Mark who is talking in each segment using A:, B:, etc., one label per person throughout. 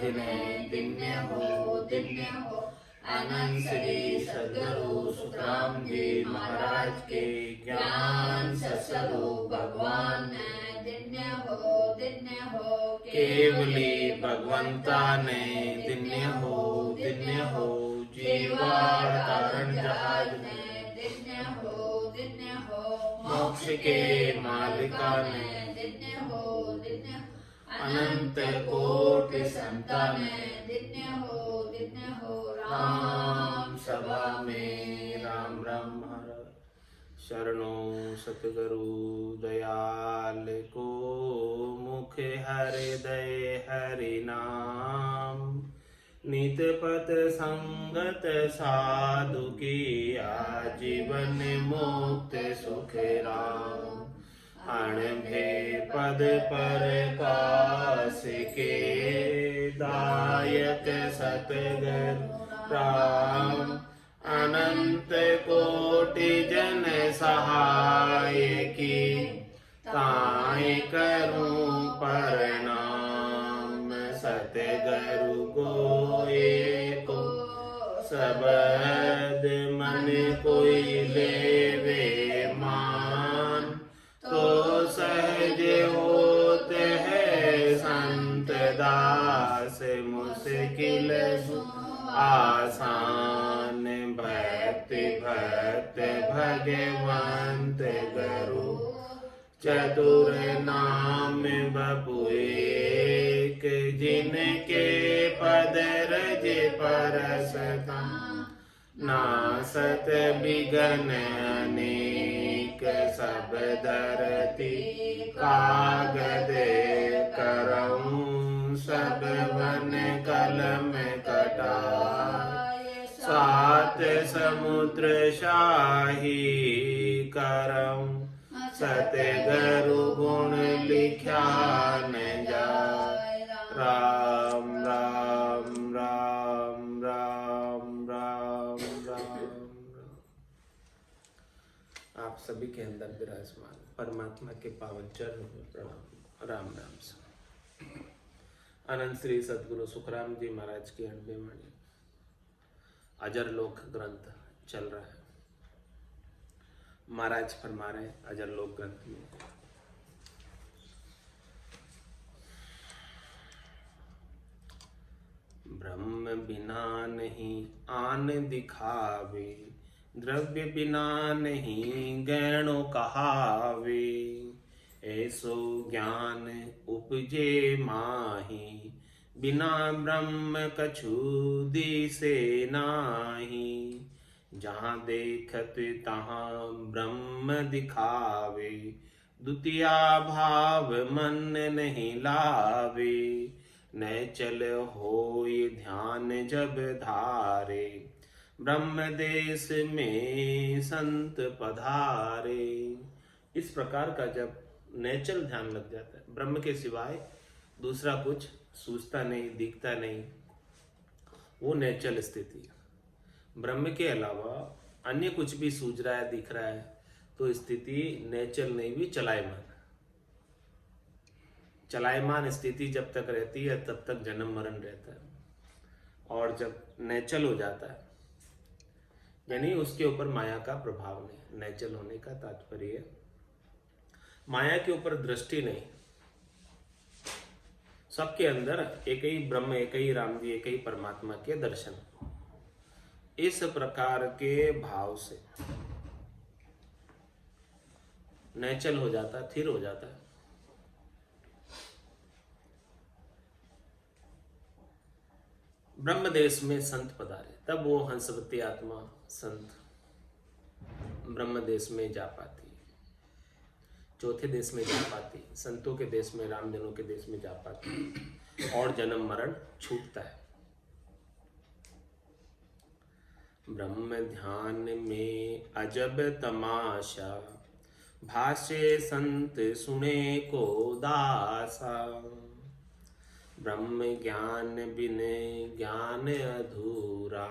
A: दिन्य हो आनंद श्री सद्गुरु सुखराम जी महाराज के ज्ञान सत्स्वरूप भगवान ने दिन्य हो केवली भगवंता ने दिन्य हो जीवा तारण जहाज ने दिन्य हो मोक्ष के मालिका ने दिन्य हो अनंत कोटि संतान दिन्य हो राम सभा में राम राम हर शरणों सतगुरु दयाल को मुख हृदय हरि नाम नित पत संगत साधु की आजीवन मुक्त सुख राम अणभे पद पर कास के दायक सतगुरु राम अनंत कोटि जन सहाय की ताय करूं प्रणाम सतगुरु को एको सबद मन कोई लेवे मान तो सहज होत है संत दास मुश्किल आसान भक्ति भक्त भगवंत गुरु चतुर नाम बपु एक जिनके पद रज परसता नासत बिगन अनेक सब धरती कागद करऊं सब वन कलम कटा सात समुद्र शाही करऊं सतगुरु गुण लिख्या न जाय राम राम राम राम राम राम। आप सभी के अंदर विराजमान परमात्मा के पावन चरण में प्रणाम राम राम से। अनंत श्री सद्गुरु सुखराम जी महाराज की 8वीं वाणी अजर लोक ग्रंथ चल रहा है। महाराज फरमा रहे अजर लोक ग्रंथ में ब्रह्म बिना नहीं आन दिखावे द्रव्य बिना नहीं गैणो कहावे ऐसो ज्ञान उपजे माही बिना ब्रह्म कछु दिसे नाही जहाँ देखत तहाँ ब्रह्म दिखावे द्वितीया भाव मन नहीं लावे न चल होय ध्यान जब धारे ब्रह्म देश में संत पधारे। इस प्रकार का जब नेचर ध्यान लग जाता है, ब्रह्म के सिवाय दूसरा कुछ सूझता नहीं दिखता नहीं, वो नेचर स्थिति है। ब्रह्म के अलावा अन्य कुछ भी सूझ रहा है दिख रहा है तो स्थिति नेचर नहीं भी चलायमान स्थिति जब तक रहती है तब तक जन्म मरण रहता है, और जब नेचर हो जाता है यानी उसके ऊपर माया का प्रभाव नहीं। नेचर होने का तात्पर्य माया के ऊपर दृष्टि नहीं, सबके अंदर एक ही ब्रह्म एक ही राम जी एक ही परमात्मा के दर्शन। इस प्रकार के भाव से नेचर हो जाता है, स्थिर हो जाता है। ब्रह्म देश में संत पधारे तब वो हंसवती आत्मा संत ब्रह्म देश में जा पाती, चौथे देश में जा पाती, संतों के देश में रामजनों के देश में जा पाती और जन्म मरण छूटता है। ब्रह्म ध्यान में अजब तमाशा भाष्य संत सुने को दासा ब्रह्म ज्ञान बिन ज्ञान अधूरा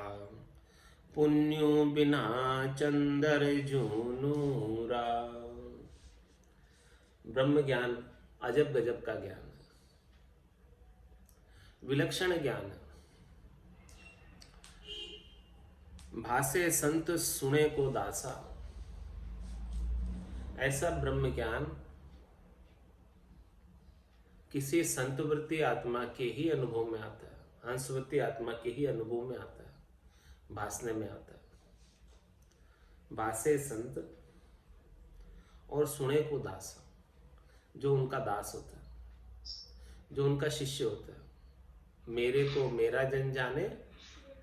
A: पुण्यो बिना चंदर जूनूरा। ब्रह्म ज्ञान अजब गजब का ज्ञान है। विलक्षण ज्ञान है। भासे संत सुने को दासा, ऐसा ब्रह्म ज्ञान किसी संतवृत्ति आत्मा के ही अनुभव में आता है, हंसवृत्ति आत्मा के ही अनुभव में आता है, भासने में आता है। भासे संत और सुने को दासा, जो उनका दास होता है, जो उनका शिष्य होता है। मेरे को मेरा जन जाने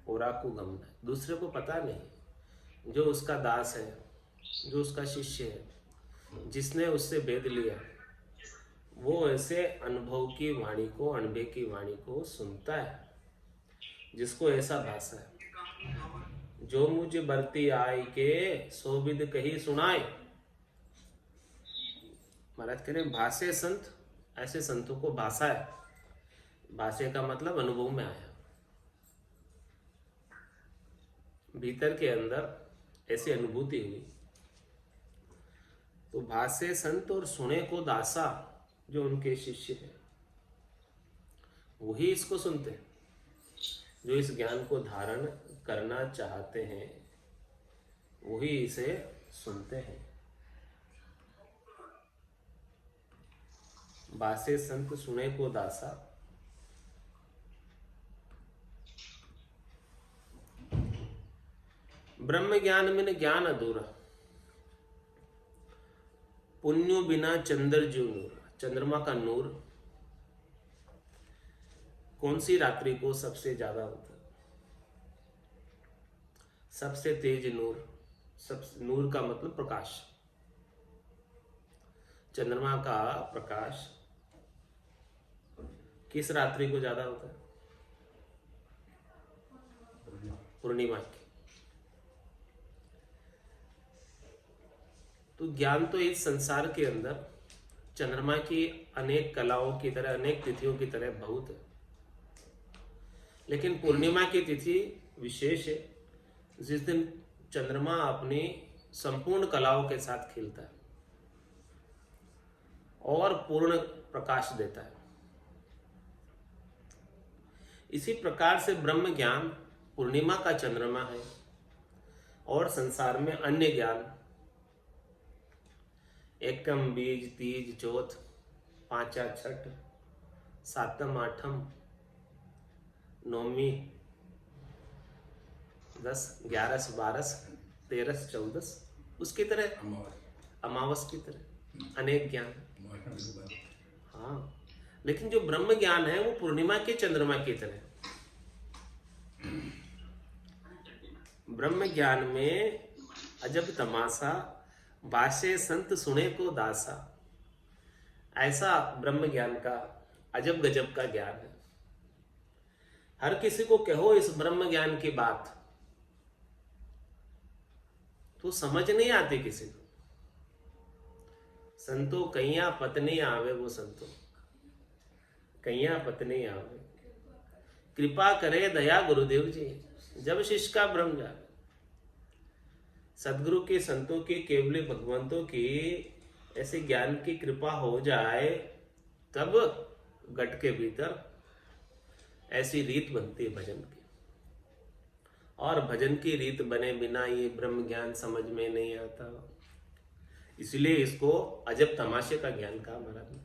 A: और आपको गम है, दूसरे को पता नहीं। जो उसका दास है, जो उसका शिष्य है, जिसने उससे वेद लिया, वो ऐसे अनुभव की वाणी को, अनुभव की वाणी को सुनता है, जिसको ऐसा भाषा है। जो मुझे बरती आई के सो विद कही सुनाए। महाराज कह रहे भाषे संत, ऐसे संतों को भाषा है। भाषे का मतलब अनुभव में आया, भीतर के अंदर ऐसी अनुभूति हुई। तो भाषे संत और सुने को दासा, जो उनके शिष्य है, वही इसको सुनते हैं। जो इस ज्ञान को धारण करना चाहते हैं, वही इसे सुनते हैं। भाषे संत सुने को दासा, ब्रह्म ज्ञान में ज्ञान अधूरा। पुण्यो बिना चंद्र जो नूर, चंद्रमा का नूर कौन सी रात्रि को सबसे ज्यादा होता है? सबसे तेज नूर, नूर का मतलब प्रकाश। चंद्रमा का प्रकाश किस रात्रि को ज्यादा होता है? पूर्णिमा की। तो ज्ञान तो इस संसार के अंदर चंद्रमा की अनेक कलाओं की तरह, अनेक तिथियों की तरह बहुत है, लेकिन पूर्णिमा की तिथि विशेष है, जिस दिन चंद्रमा अपनी संपूर्ण कलाओं के साथ खिलता है और पूर्ण प्रकाश देता है। इसी प्रकार से ब्रह्म ज्ञान पूर्णिमा का चंद्रमा है, और संसार में अन्य ज्ञान एकम, बीज, तीज, चौथ, पांचा, छठ, सातम, आठम, नौमी, 10, 11, 12, 13, 14, उसकी तरह अमावस की तरह अनेक ज्ञान। हाँ, लेकिन जो ब्रह्म ज्ञान है वो पूर्णिमा के चंद्रमा की तरह। ब्रह्म ज्ञान में अजब तमाशा, भाषे संत सुने को दासा, ऐसा ब्रह्म ज्ञान का अजब गजब का ज्ञान है। हर किसी को कहो इस ब्रह्म ज्ञान की बात, तो समझ नहीं आती किसी को। संतो कैया पत्नी आवे, वो संतो कैया पत्नी आवे, कृपा करे दया गुरुदेव जी, जब शिष्य का ब्रह्म जावे। सदगुरु के, संतों की, केवली भगवंतों की ऐसे ज्ञान की कृपा हो जाए, तब गट के भीतर ऐसी रीत बनती है भजन की। और भजन की रीत बने बिना ये ब्रह्म ज्ञान समझ में नहीं आता। इसलिए इसको अजब तमाशे का ज्ञान कहा महाराज ने।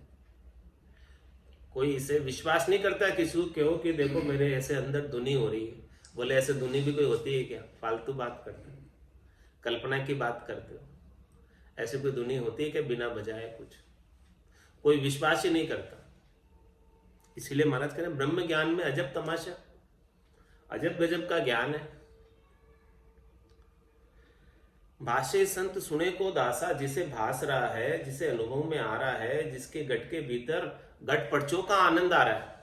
A: कोई इसे विश्वास नहीं करता, किसी को कहो कि देखो मेरे ऐसे अंदर धुनी हो रही है, बोले ऐसे धुनी भी कोई होती है क्या? फालतू बात करते हो, कल्पना की बात करते हो। ऐसी कोई धुनी होती है क्या बिना बजाए? कुछ कोई विश्वास ही नहीं करता। इसलिए महाराज कह रहे ब्रह्म ज्ञान में अजब तमाशा, अजब गजब का ज्ञान है। भाषे संत सुने को दासा, जिसे भास रहा है, जिसे अनुभव में आ रहा है, जिसके गट के भीतर गट पर्चों का आनंद आ रहा है,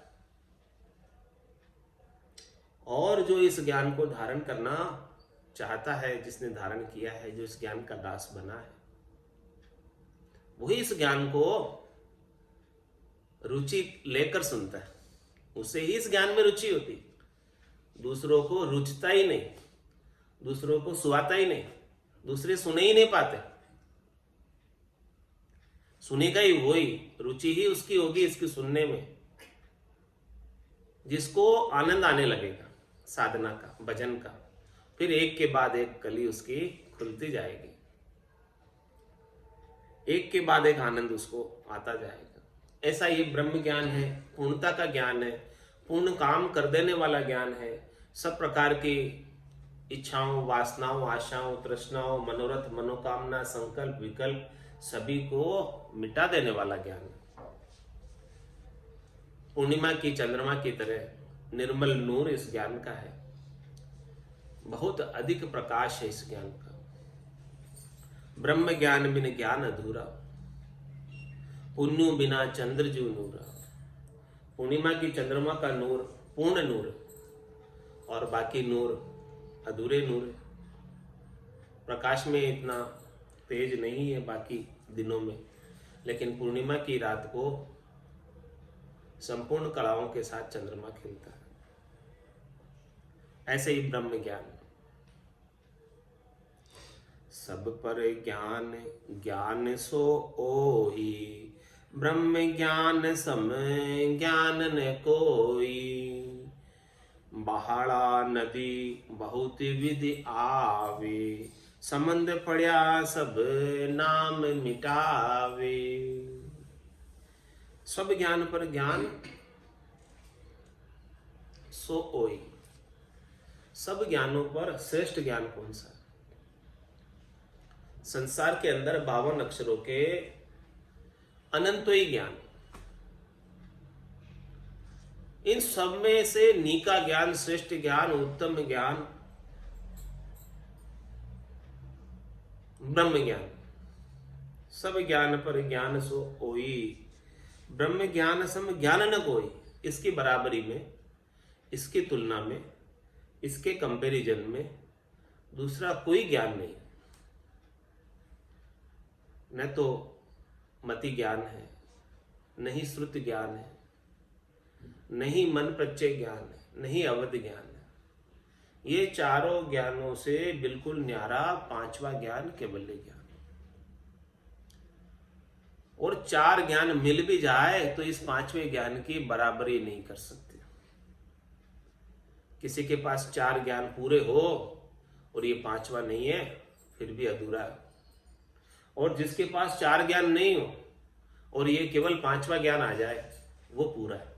A: और जो इस ज्ञान को धारण करना चाहता है, जिसने धारण किया है, जो इस ज्ञान का दास बना है, वही इस ज्ञान को रुचि लेकर सुनता है। उसे ही इस ज्ञान में रुचि होती, दूसरों को रुचता ही नहीं, दूसरों को सुहाता ही नहीं, दूसरे सुने ही नहीं पाते। सुनेगा ही वही, रुचि ही उसकी होगी इसकी सुनने में। जिसको आनंद आने लगेगा साधना का, भजन का, फिर एक के बाद एक कली उसकी खुलती जाएगी, एक के बाद एक आनंद उसको आता जाएगा। ऐसा ये ब्रह्म ज्ञान है, पूर्णता का ज्ञान है, पूर्ण काम कर देने वाला ज्ञान है। सब प्रकार की इच्छाओं, वासनाओं, आशाओं, तृष्णाओं, मनोरथ, मनोकामना, संकल्प, विकल्प सभी को मिटा देने वाला ज्ञान है। पूर्णिमा की चंद्रमा की तरह निर्मल नूर इस ज्ञान का है। बहुत अधिक प्रकाश है इस ज्ञान का। ब्रह्म ज्ञान बिन ज्ञान अधूरा, पुण्यो बिना चंद्र जो नूरा। पूर्णिमा की चंद्रमा का नूर पूर्ण नूर और बाकी नूर अधूरे नूर। प्रकाश में इतना तेज नहीं है बाकी दिनों में, लेकिन पूर्णिमा की रात को संपूर्ण कलाओं के साथ चंद्रमा खिलता है। ऐसे ही ब्रह्म ज्ञान, सब पर ज्ञान ज्ञान सो ओही, ब्रह्म ज्ञान सम ज्ञान न कोई। बहाड़ा नदी बहुत विधि आवे, संबंध पड़या सब नाम मिटावे। सब ज्ञान पर ज्ञान सो ओई। सब ज्ञानों पर श्रेष्ठ ज्ञान कौन सा? संसार के अंदर 52 अक्षरों के अनंतोई ज्ञान, इन सब में से नीका ज्ञान, श्रेष्ठ ज्ञान, उत्तम ज्ञान ब्रह्म ज्ञान। सब ज्ञान पर ज्ञान सो ओई, ब्रह्म ज्ञान सम ज्ञान न कोई। इसकी बराबरी में, इसकी तुलना में, इसके कंपैरिजन में दूसरा कोई ज्ञान नहीं। न तो मति ज्ञान है, नहीं श्रुति ज्ञान है, नहीं मन प्रत्यय ज्ञान है, नहीं अवध ज्ञान है। ये चारों ज्ञानों से बिल्कुल न्यारा पांचवा ज्ञान केवल्य ज्ञान। और चार ज्ञान मिल भी जाए तो इस पांचवें ज्ञान की बराबरी नहीं कर सकते। किसी के पास चार ज्ञान पूरे हो और ये पांचवा नहीं है, फिर भी अधूरा है। और जिसके पास चार ज्ञान नहीं हो और ये केवल पांचवा ज्ञान आ जाए, वो पूरा है।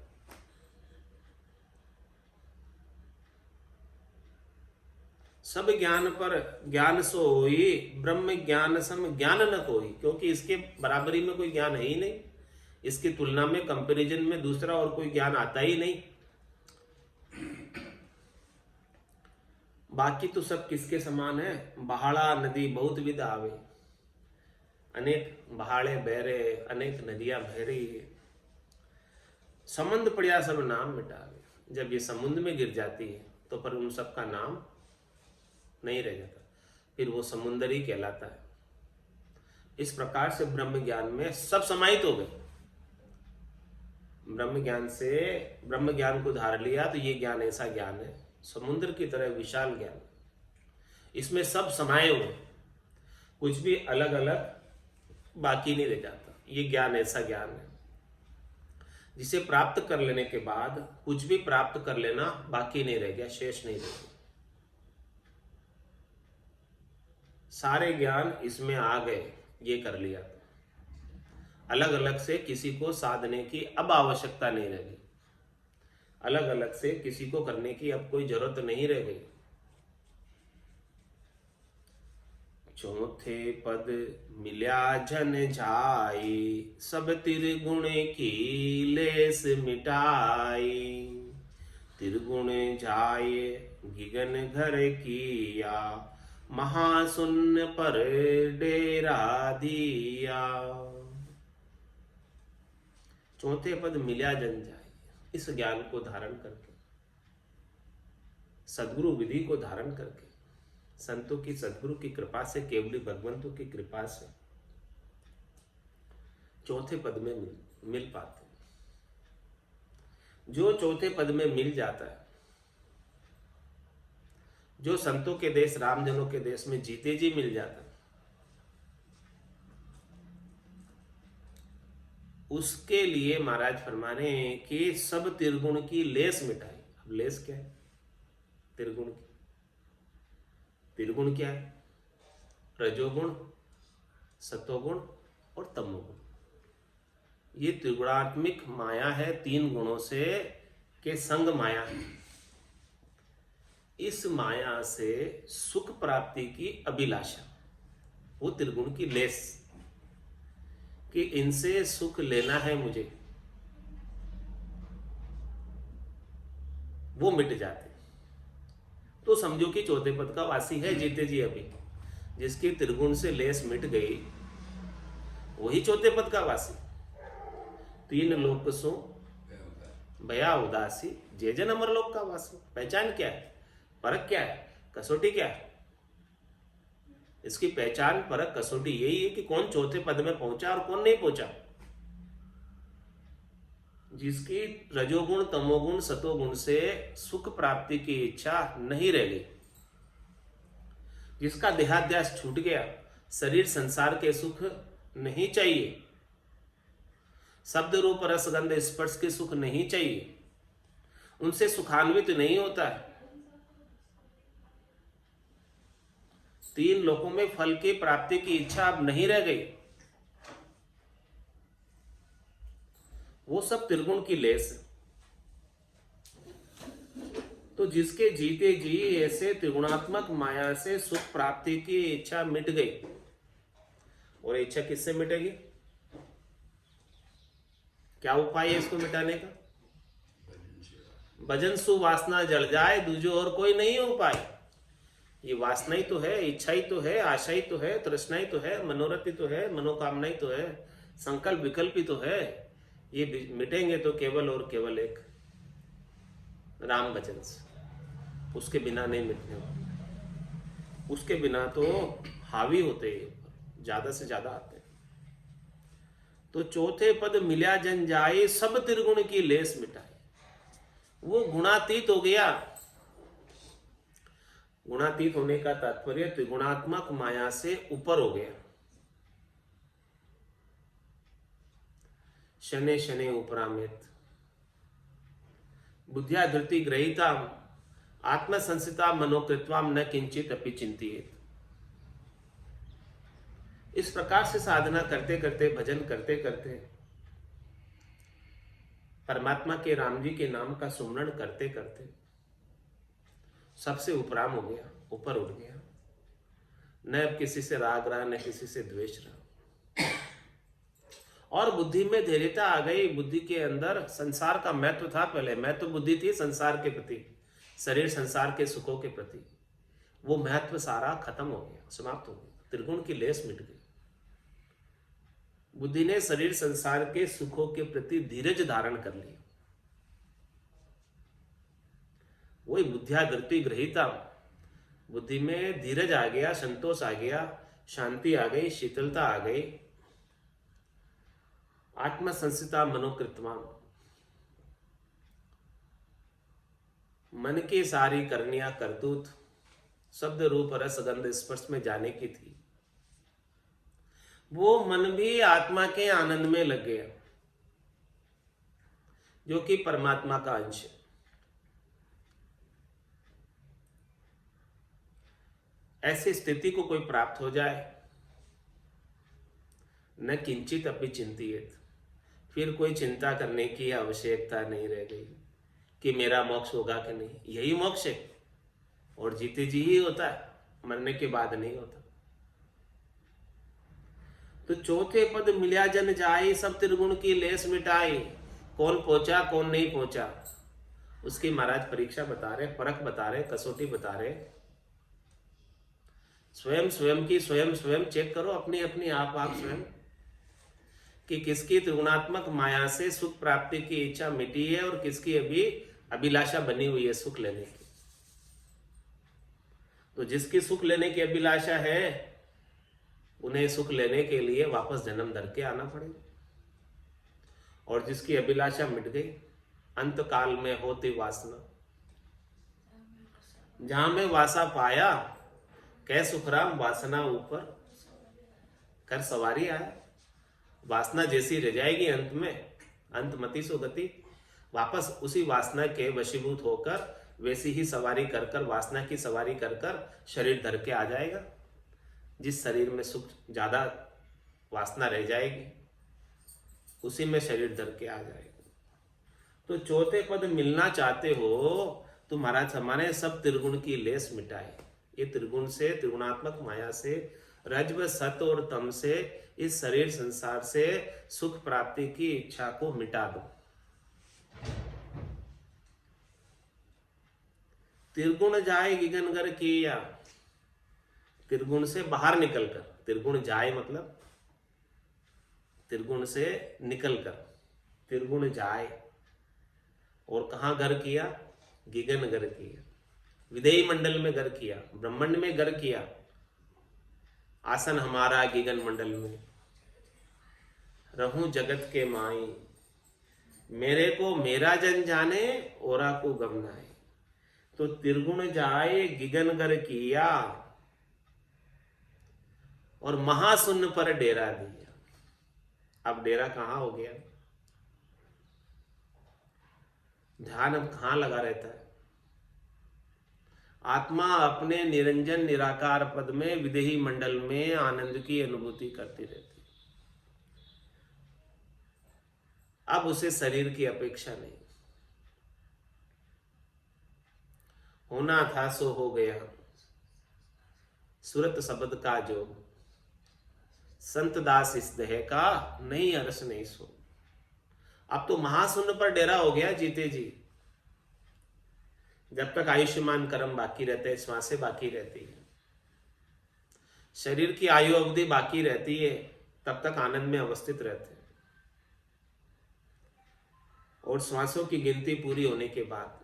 A: सब ज्ञान पर ज्ञान सोई, ब्रह्म ज्ञान सम ज्ञान न कोई। क्योंकि इसके बराबरी में कोई ज्ञान है ही नहीं, इसकी तुलना में, कंपैरिजन में दूसरा और कोई ज्ञान आता ही नहीं। बाकी तो सब किसके समान है? बहाड़ा नदी बहुत विध आवे। अनेक बहाड़े बह रहे, अनेक नदियां बह रही है। संबंध पड़िया सब नाम मिटावे। जब ये समुद्र में गिर जाती है तो पर उन सब का नाम नहीं रह जाता, फिर वो समुद्र ही कहलाता है। इस प्रकार से ब्रह्म ज्ञान में सब समाहित हो गए। ब्रह्म ज्ञान से, ब्रह्म ज्ञान को धार लिया तो ये ज्ञान ऐसा ज्ञान है, समुद्र की तरह विशाल ज्ञान। इसमें सब समाये हुए, कुछ भी अलग अलग बाकी नहीं रह जाता। ये ज्ञान ऐसा ज्ञान है जिसे प्राप्त कर लेने के बाद कुछ भी प्राप्त कर लेना बाकी नहीं रह गया, शेष नहीं रह गया। सारे ज्ञान इसमें आ गए, ये कर लिया। अलग अलग से किसी को साधने की अब आवश्यकता नहीं रह गई, अलग अलग से किसी को करने की अब कोई जरूरत नहीं रह गई। चौथे पद मिल्या जन जाई, सब तिरगुण की लेस मिटाई। तिरगुण जाए गिगन घर किया, महाशून्य पर डेरा दिया। चौथे पद मिल्या जन जाए, इस ज्ञान को धारण करके, सद्गुरु विधि को धारण करके, संतों की, सद्गुरु की कृपा से, केवली भगवंतों की कृपा से चौथे पद में मिल पाते। जो चौथे पद में मिल जाता है, जो संतों के देश, रामजनों के देश में जीते जी मिल जाता है, उसके लिए महाराज फरमाने कि सब त्रिगुण की लेस मिटाई। अब लेस क्या है? त्रिगुण की। त्रिगुण क्या है? रजोगुण, सतोगुण और तमोगुण। ये त्रिगुणात्मिक माया है, 3 गुणों से के संग माया है। इस माया से सुख प्राप्ति की अभिलाषा, वो त्रिगुण की लेस, कि इनसे सुख लेना है मुझे, वो मिट जाते। तो समझो कि चौथे पद का वासी है जीते जी। अभी जिसकी त्रिगुण से लेस मिट गई वही चौथे पद का वासी। 3 लोक सो भया उदासी, जे जन अमरलोक का वासी। पहचान क्या है? परख क्या है? कसौटी क्या है? इसकी पहचान, परख, कसौटी यही है कि कौन चौथे पद में पहुंचा और कौन नहीं पहुंचा। जिसकी रजोगुण, तमोगुण, सतोगुण से सुख प्राप्ति की इच्छा नहीं रह गई, जिसका देहाध्यास छूट गया, शरीर संसार के सुख नहीं चाहिए, शब्द रूप रसगंध स्पर्श के सुख नहीं चाहिए, उनसे सुखान्वित नहीं होता है। 3 लोकों में फल की प्राप्ति की इच्छा अब नहीं रह गई, वो सब त्रिगुण की लेस। तो जिसके जीते जी ऐसे त्रिगुणात्मक माया से सुख प्राप्ति की इच्छा मिट गई, और इच्छा किससे मिटेगी? क्या उपाय है इसको मिटाने का? भजन सु वासना जल जाए, दूजो और कोई नहीं उपाय। ये वासना ही तो है, इच्छा ही तो है, आशा ही तो है, तृष्णा ही तो है, मनोरथ ही तो है, मनोकामना ही तो है, संकल्प विकल्प ही तो है। ये मिटेंगे तो केवल और केवल एक राम भजन से, उसके बिना नहीं मिटने वाले। उसके बिना तो हावी होते हैं, ज्यादा से ज्यादा आते हैं। तो चौथे पद मिल्या जन जाए, सब त्रिगुण की लेस मिटाई। वो गुणातीत हो गया। गुणातीत होने का तात्पर्य त्रिगुणात्मक माया से ऊपर हो गया। शने शने उपरामित बुद्धिया धृति ग्रहीता आत्मसंसिता मनोकृत्वाम न किंचित अपि चिंतित। इस प्रकार से साधना करते करते, भजन करते करते, परमात्मा के, राम जी के नाम का सुमरण करते करते सबसे उपराम हो गया, ऊपर उठ गया। न अब किसी से राग रहा, न किसी से द्वेष रहा, और बुद्धि में धैर्यता आ गई। बुद्धि के अंदर संसार का महत्व था, पहले महत्व बुद्धि थी संसार के प्रति, शरीर संसार के सुखों के प्रति। वो महत्व सारा खत्म हो गया, समाप्त हो गया, त्रिगुण की लेस मिट गई। बुद्धि ने शरीर संसार के सुखों के प्रति धीरज धारण कर लिया। वही बुद्धिया धृति ग्रहीता, बुद्धि में धीरज आ गया, संतोष आ गया, शांति आ गई, शीतलता आ गई। आत्मसंसिता मनोकृतवा, मन की सारी करनियां करतूत शब्द रूप रस गंध स्पर्श में जाने की थी, वो मन भी आत्मा के आनंद में लग गया, जो कि परमात्मा का अंश है। ऐसी स्थिति को कोई प्राप्त हो जाए, न किंचित अपि चिंतित, फिर कोई चिंता करने की आवश्यकता नहीं रह गई कि मेरा मोक्ष होगा कि नहीं। यही मोक्ष है, और जीते जी ही होता है, मरने के बाद नहीं होता। तो चौथे पद मिल्या जन जाए, सब त्रिगुण की लेस मिटाई। कौन पहुंचा, कौन नहीं पहुंचा, उसकी महाराज परीक्षा बता रहे, परख बता रहे, कसौटी बता रहे। स्वयं स्वयं की स्वयं चेक करो, अपनी अपनी आप स्वयं, कि किसकी त्रिगुणात्मक माया से सुख प्राप्ति की इच्छा मिटी है और किसकी अभी अभिलाषा बनी हुई है सुख लेने की। तो जिसकी सुख लेने की अभिलाषा है, उन्हें सुख लेने के लिए वापस जन्म धर के आना पड़ेगा। और जिसकी अभिलाषा मिट गई, अंत काल में होती वासना, जहां में वासा पाया, कै सुखराम वासना ऊपर कर सवारी आया। वासना जैसी रह जाएगी अंत में, अंतमति सो गति, वापस उसी वासना के वशीभूत होकर वैसी ही सवारी कर कर, वासना की सवारी कर कर शरीर धर के आ जाएगा। जिस शरीर में सुख ज्यादा वासना रह जाएगी उसी में शरीर धर के आ जाएगा। तो चौथे पद मिलना चाहते हो तो महाराज हमारे सब त्रिगुण की लेस मिटाए। ये त्रिगुण से, त्रिगुणात्मक माया से, रज्व सत और तम से, इस शरीर संसार से सुख प्राप्ति की इच्छा को मिटा दो। त्रिगुण जाए गिगनगर किया, त्रिगुण से बाहर निकलकर, त्रिगुण जाए मतलब त्रिगुण से निकलकर, त्रिगुण जाए, और कहां घर किया? गिगन घर किया, विदेही मंडल में घर किया, ब्रह्मांड में घर किया। आसन हमारा गिगन मंडल में, रहूं जगत के माई, मेरे को मेरा जन जाने, औरा को गमनाए। तो त्रिगुण जाए गिगन घर किया और महाशून्य पर डेरा दिया। अब डेरा कहां हो गया? ध्यान अब कहां लगा रहता है? आत्मा अपने निरंजन निराकार पद में, विदेही मंडल में आनंद की अनुभूति करती रहती। अब उसे शरीर की अपेक्षा नहीं। होना था सो हो गया, सुरत शब्द का जोग, संत दास इस देह का नहीं हर्ष नहीं सो। अब तो महाशून्य पर डेरा हो गया जीते जी। जब तक आयुष्मान कर्म बाकी रहते हैं, श्वासें बाकी रहती है, शरीर की आयु अवधि बाकी रहती है, तब तक आनंद में अवस्थित रहते हैं। और श्वासों की गिनती पूरी होने के बाद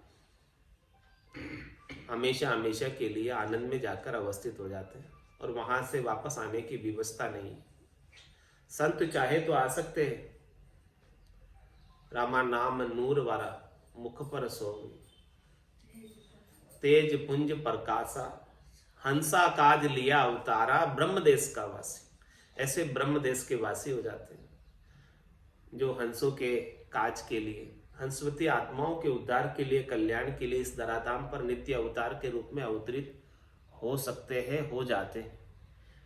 A: हमेशा हमेशा के लिए आनंद में जाकर अवस्थित हो जाते हैं और वहां से वापस आने की व्यवस्था नहीं है। संत चाहे तो आ सकते हैं। रामा नाम नूर वारा मुख पर सोई, तेज पुंज प्रकाशा, हंसा काज लिया अवतारा, ब्रह्म देश का वासी। ऐसे ब्रह्म देश के वासी हो जाते हैं जो हंसों के काज के लिए, हंसवती आत्माओं के उद्धार के लिए, कल्याण के लिए इस धराधाम पर नित्य अवतार के रूप में अवतरित हो सकते हैं, हो जाते हैं।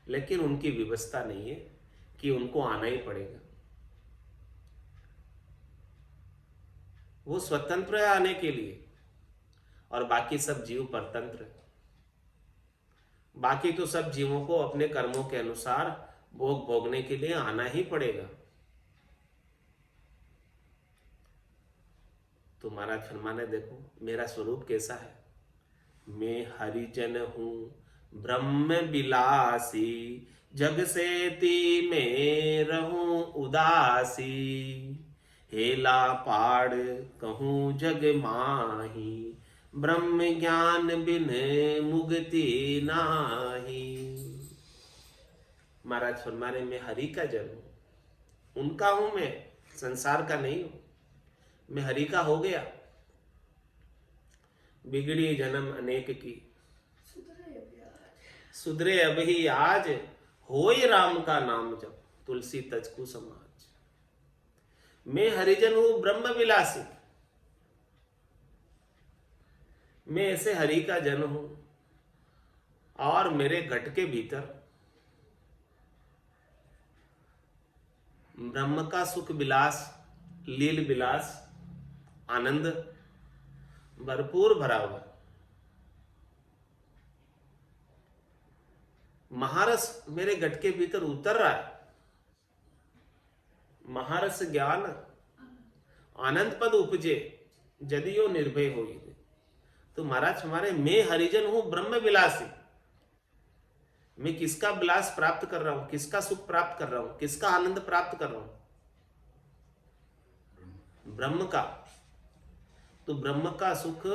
A: लेकिन उनकी व्यवस्था नहीं है कि उनको आना ही पड़ेगा। वो स्वतंत्र है आने के लिए और बाकी सब जीव परतंत्र। बाकी तो सब जीवों को अपने कर्मों के अनुसार भोग भोगने के लिए आना ही पड़ेगा। तो महाराज फरमाने, देखो मेरा स्वरूप कैसा है। मैं हरिजन हूं ब्रह्म बिलासी, जग से ती में रहूं उदासी, हेला पाड़ कहूं जग माही, ब्रह्म ज्ञान बिन मुक्ति नाही। महाराज फरमाने, मैं हरि का जन हूं, उनका हूं मैं, संसार का नहीं हूं। मैं हरि का हो गया। बिगड़ी जन्म अनेक की, सुधरे अब ही आज, होय राम का नाम जप, तुलसी तजकु समाज। मैं हरिजन हूं ब्रह्म विलासी, मैं ऐसे हरि का जन हूं और मेरे घट के भीतर ब्रह्म का सुख विलास, लील विलास, आनंद भरपूर भरा हुआ। महारस मेरे घट के भीतर उतर रहा है। महारस ज्ञान आनंद पद उपजे, जदियो निर्भय हो। तो महाराज हमारे, मैं हरिजन हूं ब्रह्म विलासी। मैं किसका विलास प्राप्त कर रहा हूं, किसका सुख प्राप्त कर रहा हूं, किसका आनंद प्राप्त कर रहा हूं? ब्रह्म का। तो ब्रह्म का सुख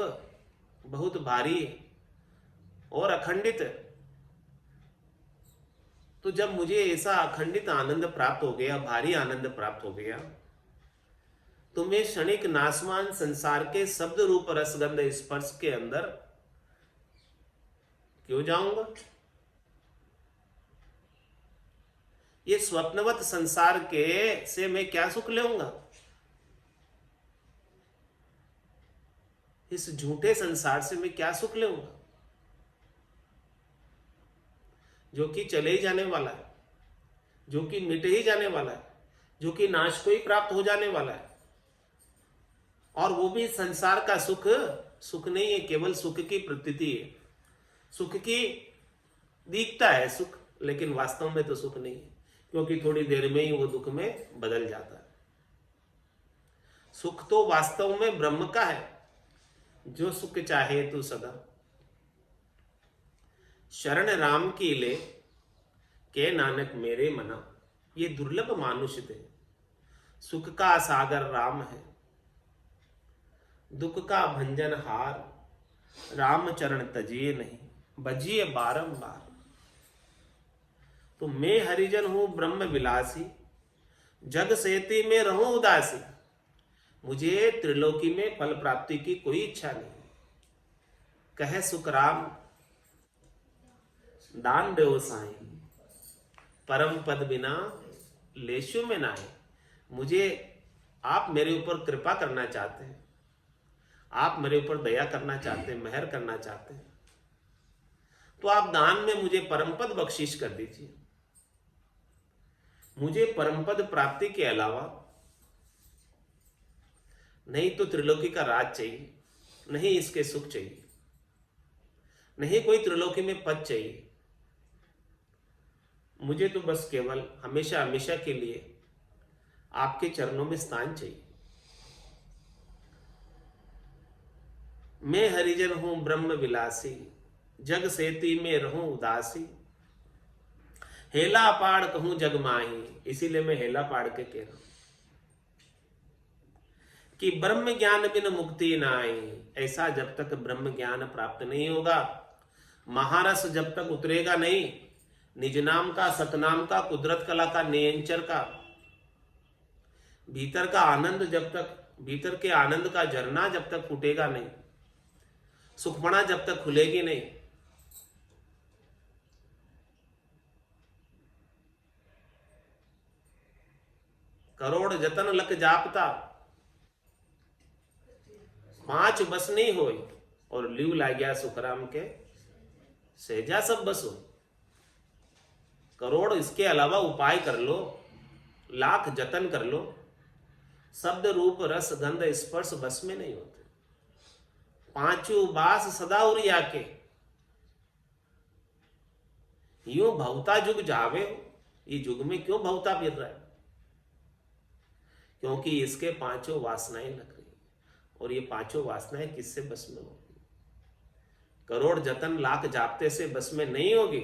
A: बहुत भारी और अखंडित है। तो जब मुझे ऐसा अखंडित आनंद प्राप्त हो गया, भारी आनंद प्राप्त हो गया, तो मैं क्षणिक नाशवान संसार के शब्द रूप रसगंध स्पर्श के अंदर क्यों जाऊंगा? ये स्वप्नवत संसार के से मैं क्या सुख लेऊंगा? इस झूठे संसार से मैं क्या सुख लेऊंगा, जो कि चले ही जाने वाला है, जो कि मिट ही जाने वाला है, जो कि नाश को ही प्राप्त हो जाने वाला है। और वो भी संसार का सुख सुख नहीं है, केवल सुख की प्रतीति है। सुख की दिखता है सुख, लेकिन वास्तव में तो सुख नहीं है, क्योंकि थोड़ी देर में ही वो दुख में बदल जाता है। सुख तो वास्तव में ब्रह्म का है, जो सुख चाहे तू सदा। शरण राम की ले के नानक मेरे मना। ये दुर्लभ मानुष थे। सुख का सागर राम है, दुख का भंजन हार। राम चरण तजिए नहीं, बजिए बारंबार। तो मैं हरिजन हूं ब्रह्म विलासी, जग सेती में रहूं उदासी। मुझे त्रिलोकी में फल प्राप्ति की कोई इच्छा नहीं। कहे सुखराम दान देव साईं, परम पद बिना लेशु में नाए। मुझे आप मेरे ऊपर कृपा करना चाहते हैं, आप मेरे ऊपर दया करना चाहते हैं, मेहर करना चाहते हैं, तो आप दान में मुझे परम पद बख्शिश कर दीजिए। मुझे परम पद प्राप्ति के अलावा नहीं तो त्रिलोकी का राज चाहिए, नहीं इसके सुख चाहिए, नहीं कोई त्रिलोकी में पद चाहिए। मुझे तो बस केवल हमेशा हमेशा के लिए आपके चरणों में स्थान चाहिए। मैं हरिजन हूं ब्रह्म विलासी, जग सेती में रहूं उदासी। हेला पाड़ कहूं जग माही, इसीलिए मैं हेला पाड़ के कह रहा हूं कि ब्रह्म ज्ञान बिन मुक्ति न आई। ऐसा जब तक ब्रह्म ज्ञान प्राप्त नहीं होगा, महारस जब तक उतरेगा नहीं, निज नाम का, सतनाम का, कुदरत कला का, नियंचर का, भीतर का आनंद जब तक, भीतर के आनंद का झरना जब तक फूटेगा नहीं, सुखमणा जब तक खुलेगी नहीं, करोड़ जतन लक जापता, 5 बस नहीं होई। और लिव ला गया सुखराम के सहजा सब बस हो। करोड़ इसके अलावा उपाय कर लो, लाख जतन कर लो, शब्द रूप रस गंध स्पर्श बस में नहीं होते। 5 बास सदा उरिया के, यूं भवता जुग जावे हो। ये जुग में क्यों भवता फिर रहा है? क्योंकि इसके 5 वासनाएं लग रही है, और ये 5 वासनाएं किससे बस में होगी? करोड़ जतन लाख जापते से बस में नहीं होगी।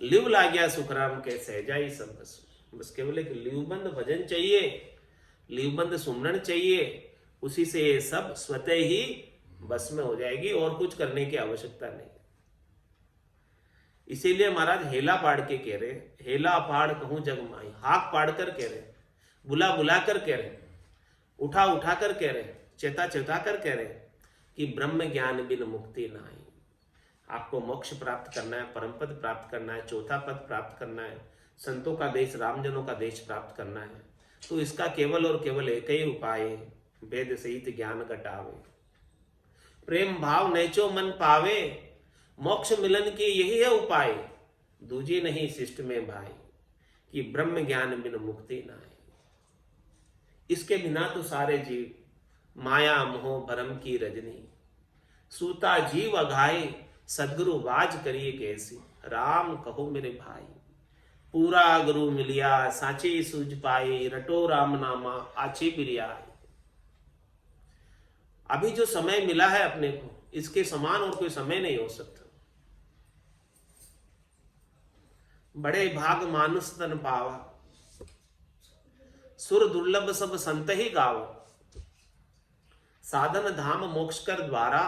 A: लिव ला गया सुखराम के सहजा ही सब बस। बस केवल एक लिवबंद भजन चाहिए, लिवबंद सुमरण चाहिए, उसी से ये सब स्वतः ही बस में हो जाएगी, और कुछ करने की आवश्यकता नहीं। इसीलिए महाराज हेला पाड़ के कह रहे, हेला पाड़ कहूं जग माई। हाक पाड़ कर कह रहे, बुला बुला कर कह रहे, उठा उठा कर कह रहे, चेता चेता कर कह रहे कि ब्रह्म ज्ञान बिन मुक्ति ना आई। आपको मोक्ष प्राप्त करना है, परम पद प्राप्त करना है, चौथा पद प्राप्त करना है, संतों का देश, रामजनों का देश प्राप्त करना है, तो इसका केवल और केवल एक ही उपाय है, वेद सहित ज्ञान घटावे, प्रेम भाव नैचो मन पावे। मोक्ष मिलन की यही है उपाय, दूजी नहीं शिष्ट में भाई, कि ब्रह्म ज्ञान बिन मुक्ति ना आए। इसके बिना तो सारे जीव माया मोह भरम की रजनी, सूता जीव अघाई, सदगुरु बाज करिए कैसी। राम कहो मेरे भाई, पूरा गुरु मिलिया, साची सूझ पाई, रटो राम नामा आची बिरियाई। अभी जो समय मिला है अपने को, इसके समान और कोई समय नहीं हो सकता। बड़े भाग मानुष तन पावा, सुर दुर्लभ सब संत ही गावा। साधन धाम मोक्ष कर द्वारा,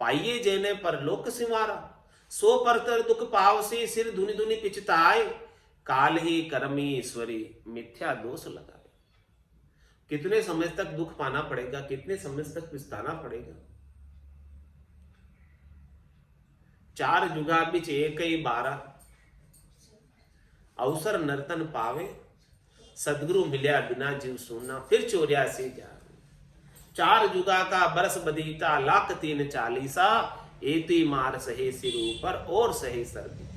A: पाइये जेने पर लोक सिमारा। सो परतर दुख पावसी, सिर धुनि धुनि पिचताए। काल ही कर्मी ईश्वरी, मिथ्या दोष लगाए। कितने समय तक दुख पाना पड़ेगा, कितने समय तक पिछताना पड़ेगा? चार जुगा बिच एक ही 12, अवसर नर्तन पावे, सदगुरु मिल्या बिना जीव सुना, फिर 84 जा। चार जुगा का बरस बदीता, लाख 340, एती मार सहे सिर ऊपर और सहे सर भीतर।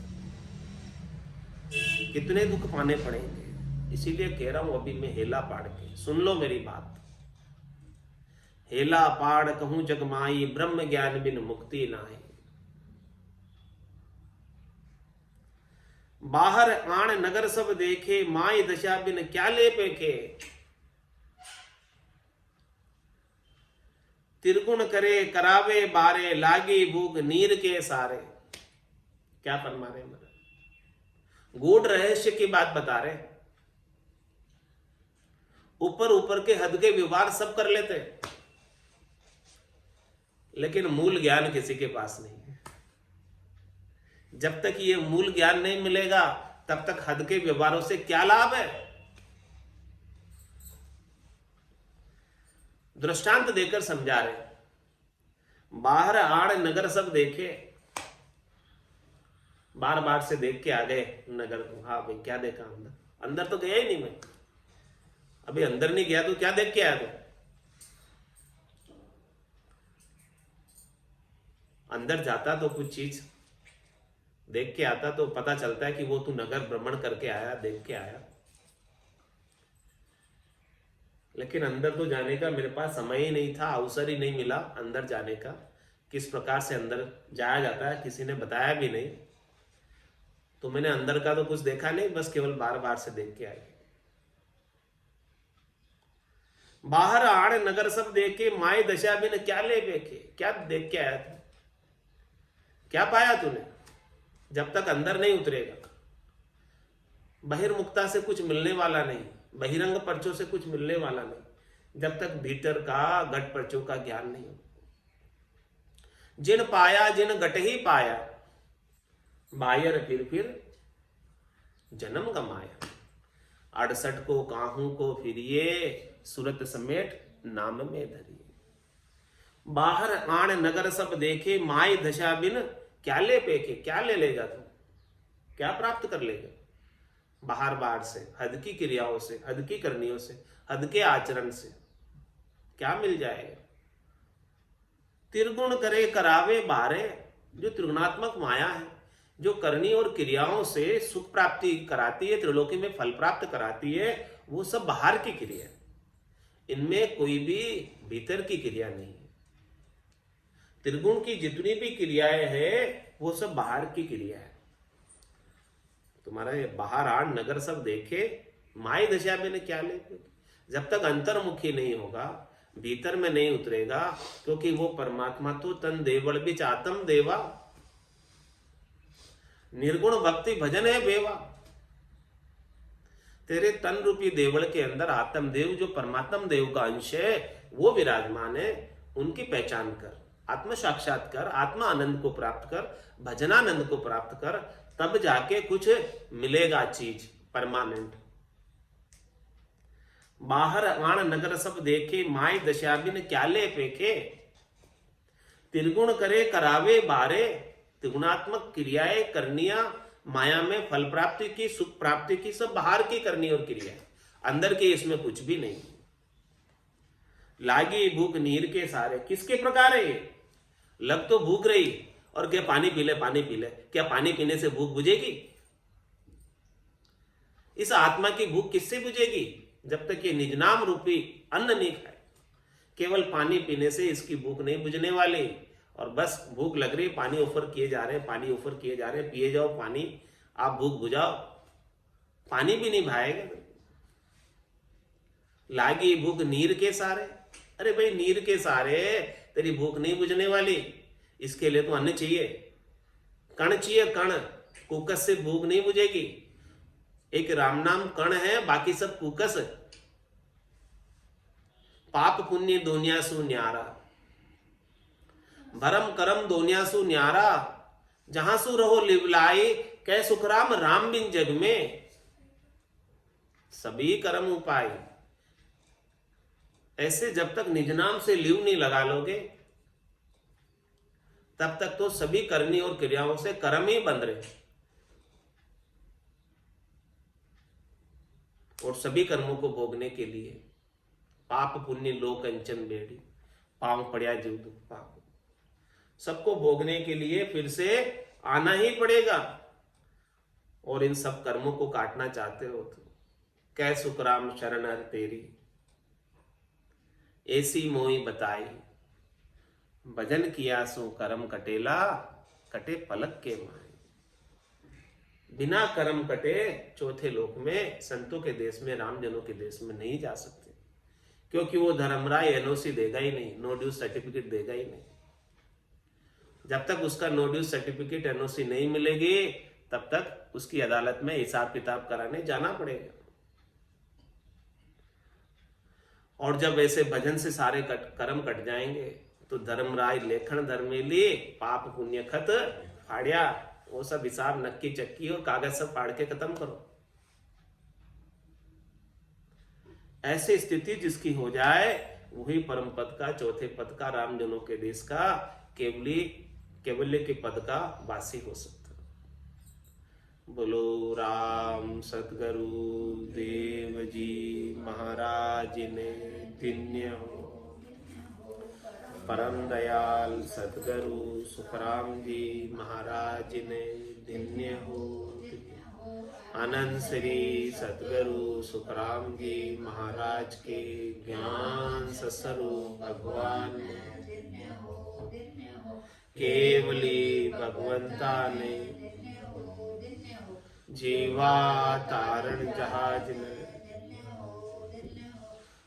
A: कितने दुख पाने पड़ेंगे, इसीलिए कह रहा हूं अभी मैं हेला पाड़ के सुन लो मेरी बात। हेला पाड़ कहूं जगमाई, ब्रह्म ज्ञान बिन मुक्ति नाई। बाहर आण नगर सब देखे, माई दशा बिन क्या ले पेखे। तिरगुण करे करावे बारे, लागी भूख नीर के सारे। क्या फरमा रहे मेरा, गूढ़ रहस्य की बात बता रहे। ऊपर ऊपर के हद के व्यवहार सब कर लेते, लेकिन मूल ज्ञान किसी के पास नहीं है। जब तक ये मूल ज्ञान नहीं मिलेगा तब तक हद के व्यवहारों से क्या लाभ है। दृष्टांत देकर समझा रहे, बाहर आड़ नगर सब देखे, बार बार से देख के आ गए नगर को। हाँ भाई क्या देखा अंदर, अंदर तो गया ही नहीं मैं, अभी अंदर नहीं गया तो क्या देख के आया तू। अंदर जाता तो कुछ चीज देख के आता तो पता चलता है कि वो तू नगर भ्रमण करके आया, देख के आया। लेकिन अंदर तो जाने का मेरे पास समय ही नहीं था, अवसर ही नहीं मिला अंदर जाने का। किस प्रकार से अंदर जाया जाता है किसी ने बताया भी नहीं, तो मैंने अंदर का तो कुछ देखा नहीं, बस केवल बार बार से देख के आए। बाहर आड़ नगर सब देखे, माए दशा बिन क्या ले बेखे। क्या देख के आया था, क्या पाया तूने। जब तक अंदर नहीं उतरेगा, बहिर्मुखता से कुछ मिलने वाला नहीं, बहिरंग पर्चों से कुछ मिलने वाला नहीं, जब तक भीतर का घट पर्चों का ज्ञान नहीं हो। जिन पाया जिन घट ही पाया, बायर फिर जन्म गमाया। 68 को काहू को फिरिए, सूरत समेट नाम में धरिए। बाहर आण नगर सब देखे, माय दशा बिन क्या ले पेखे। क्या ले लेगा तू, क्या प्राप्त कर लेगा। बाहर बाहर से, हद की क्रियाओं से, हद की करनियों से, हद के आचरण से क्या मिल जाएगा। त्रिगुण करे करावे बारे, जो त्रिगुणात्मक माया है, जो करनी और क्रियाओं से सुख प्राप्ति कराती है, त्रिलोकी में फल प्राप्त कराती है, वो सब बाहर की क्रिया है। इनमें कोई भी भीतर की क्रिया नहीं है। त्रिगुण की जितनी भी क्रियाएं हैं वो सब बाहर की क्रिया है। तुम्हारा ये बाहर आड़ नगर सब देखे, माय दशा में क्या ले। जब तक अंतर्मुखी नहीं होगा, भीतर में नहीं उतरेगा, क्योंकि वो परमात्मा तो तन देवल बिच आत्म देवा, निर्गुण भक्ति भजन है बेवा। तेरे तन रूपी देवल के अंदर आत्म देव जो परमात्म देव का अंश है वो विराजमान है। उनकी पहचान कर, आत्म साक्षात्कार, आत्मा आनंद को प्राप्त कर, भजनानंद को प्राप्त कर, तब जाके कुछ मिलेगा चीज परमानेंट। बाहर आण नगर सब देखे, माय दशा बिन क्या ले पेखे। त्रिगुण करे करावे बारे, त्रिगुणात्मक क्रियाएं करनिया माया में फल प्राप्ति की, सुख प्राप्ति की, सब बाहर की करनी और क्रिया, अंदर के इसमें कुछ भी नहीं। लागी भूख नीर के सारे, किसके प्रकार है ये। लग तो भूख रही और क्या पानी पी ले, पानी पी ले। क्या पानी पीने से भूख बुझेगी। इस आत्मा की भूख किससे बुझेगी, जब तक ये निज नाम रूपी अन्न नहीं खाए। केवल पानी पीने से इसकी भूख नहीं बुझने वाली। और बस भूख लग रही, पानी ऑफर किए जा रहे हैं, पानी ऑफर किए जा रहे हैं, पिए जाओ पानी, आप भूख बुझाओ, पानी भी नहीं भाएगा। लागी भूख नीर के सारे, अरे भाई नीर के सारे, तेरी भूख नहीं बुझने वाली। इसके लिए तो अन्न चाहिए, कण चाहिए, कण। कुकस से भूख नहीं बुझेगी। एक राम नाम कण है, बाकी सब कुकस। पाप पुण्य दोनिया सु न्यारा, भरम करम दोनिया सु न्यारा। जहां सु रहो लिवलाई, कै सुखराम राम बिन जग में। सभी कर्म उपाय, ऐसे जब तक निज नाम से लिव नहीं लगा लोगे, तब तक तो सभी करनी और क्रियाओं से कर्म ही बंध रहे, और सभी कर्मों को भोगने के लिए पाप पुण्य लोक अंचन बेड़ी, पांव पड़िया जीव दुख पाप, सबको भोगने के लिए फिर से आना ही पड़ेगा। और इन सब कर्मों को काटना चाहते हो तो कै सुखराम शरण हर तेरी, ऐसी मोई बताई, भजन किया सो कर्म कटेला, कटे पलक के माए। बिना कर्म कटे चौथे लोक में, संतों के देश में, रामजनों के देश में नहीं जा सकते, क्योंकि वो धर्मराय एनओसी देगा ही नहीं, नो ड्यूज सर्टिफिकेट देगा ही नहीं। जब तक उसका नो ड्यूज सर्टिफिकेट एनओसी नहीं मिलेगी तब तक उसकी अदालत में हिसाब किताब कराने जाना पड़ेगा। और जब ऐसे भजन से सारे कर्म कट जाएंगे तो धर्मराय लेखन धर्मेली, पाप पुण्य खत फाड़िया, वो सब हिसाब नक्की चक्की और कागज सब फाड़ के खत्म करो। ऐसी स्थिति जिसकी हो जाए वही परम पद का, चौथे पद का, रामजनों के देश का, केवल्य के पद का वासी हो सकता। बोलो राम सतगुरु देव जी महाराज ने धन्य हो। परम दयाल सतगुरु सुखराम जी महाराज ने धन्य हो। आनंद श्री सतगुरु सुखराम जी महाराज के ज्ञान स्वरूप भगवान केवली भगवंता ने जीवा तारण जहाज ने,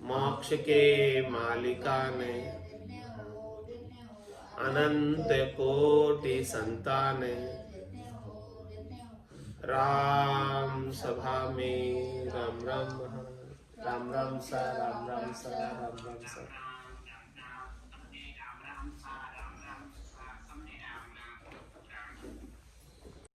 A: मोक्ष के मालिका ने, अनंत कोटि संताने, राम सभा में राम राम, राम राम सा, राम राम सा, राम राम सा।